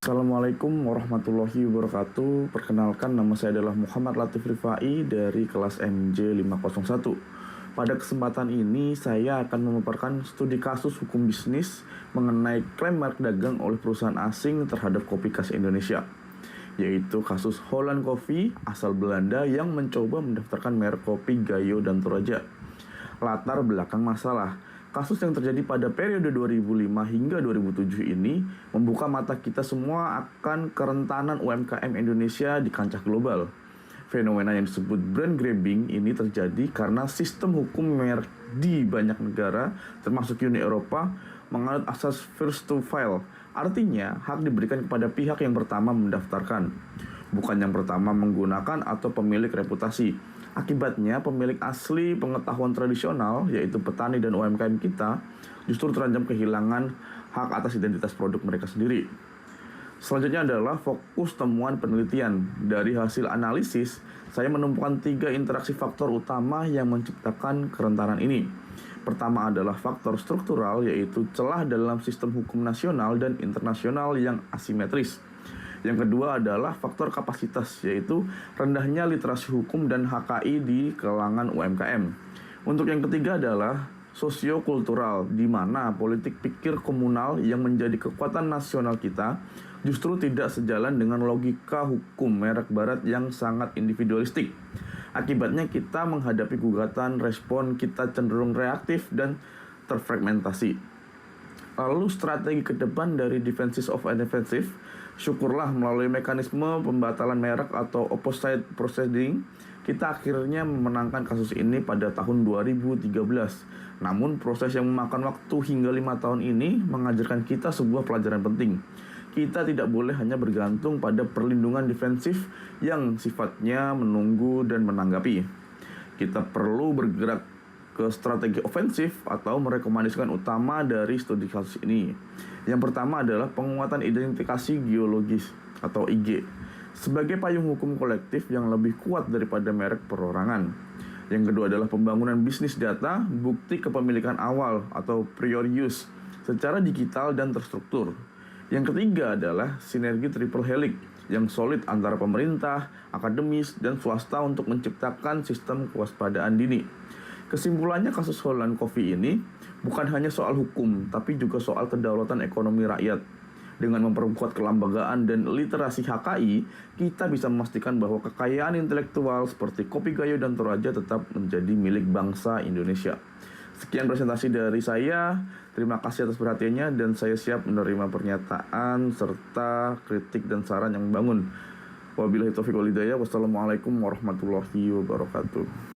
Assalamualaikum warahmatullahi wabarakatuh. Perkenalkan, nama saya adalah Muhammad Latif Rifai dari kelas MJ501. Pada kesempatan ini saya akan memaparkan studi kasus hukum bisnis mengenai klaim merek dagang oleh perusahaan asing terhadap kopi khas Indonesia, yaitu kasus Holland Coffee asal Belanda yang mencoba mendaftarkan merek kopi Gayo dan Toraja. Latar belakang masalah, kasus yang terjadi pada periode 2005 hingga 2007 ini membuka mata kita semua akan kerentanan UMKM Indonesia di kancah global. Fenomena yang disebut brand grabbing ini terjadi karena sistem hukum merek di banyak negara, termasuk Uni Eropa, menganut asas first to file. Artinya, hak diberikan kepada pihak yang pertama mendaftarkan, bukan yang pertama menggunakan atau pemilik reputasi. Akibatnya, pemilik asli pengetahuan tradisional, yaitu petani dan UMKM kita, justru terancam kehilangan hak atas identitas produk mereka sendiri. Selanjutnya adalah fokus temuan penelitian. Dari hasil analisis, saya menemukan 3 interaksi faktor utama yang menciptakan kerentanan ini. Pertama adalah faktor struktural, yaitu celah dalam sistem hukum nasional dan internasional yang asimetris. Yang kedua adalah faktor kapasitas, yaitu rendahnya literasi hukum dan HKI di kalangan UMKM. Untuk yang ketiga adalah sosiokultural, di mana politik pikir komunal yang menjadi kekuatan nasional kita justru tidak sejalan dengan logika hukum merek barat yang sangat individualistik. Akibatnya kita menghadapi gugatan, respon kita cenderung reaktif dan terfragmentasi. Lalu strategi ke depan dari defensive of offensive, syukurlah melalui mekanisme pembatalan merek atau opposite proceeding, kita akhirnya memenangkan kasus ini pada tahun 2013. Namun proses yang memakan waktu hingga 5 tahun ini mengajarkan kita sebuah pelajaran penting. Kita tidak boleh hanya bergantung pada perlindungan defensif yang sifatnya menunggu dan menanggapi. Kita perlu bergerak ke strategi ofensif atau merekomendasikan utama dari studi kasus ini. Yang pertama adalah penguatan identifikasi geologis atau IG sebagai payung hukum kolektif yang lebih kuat daripada merek perorangan. Yang kedua adalah pembangunan bisnis data, bukti kepemilikan awal atau prior use secara digital dan terstruktur. Yang ketiga adalah sinergi triple helix yang solid antara pemerintah, akademis, dan swasta untuk menciptakan sistem kewaspadaan dini. Kesimpulannya, kasus Holland Coffee ini bukan hanya soal hukum, tapi juga soal kedaulatan ekonomi rakyat. Dengan memperkuat kelembagaan dan literasi HKI, kita bisa memastikan bahwa kekayaan intelektual seperti Kopi Gayo dan Toraja tetap menjadi milik bangsa Indonesia. Sekian presentasi dari saya. Terima kasih atas perhatiannya dan saya siap menerima pernyataan serta kritik dan saran yang membangun. Wabillahi taufiq wal hidayah. Wassalamualaikum warahmatullahi wabarakatuh.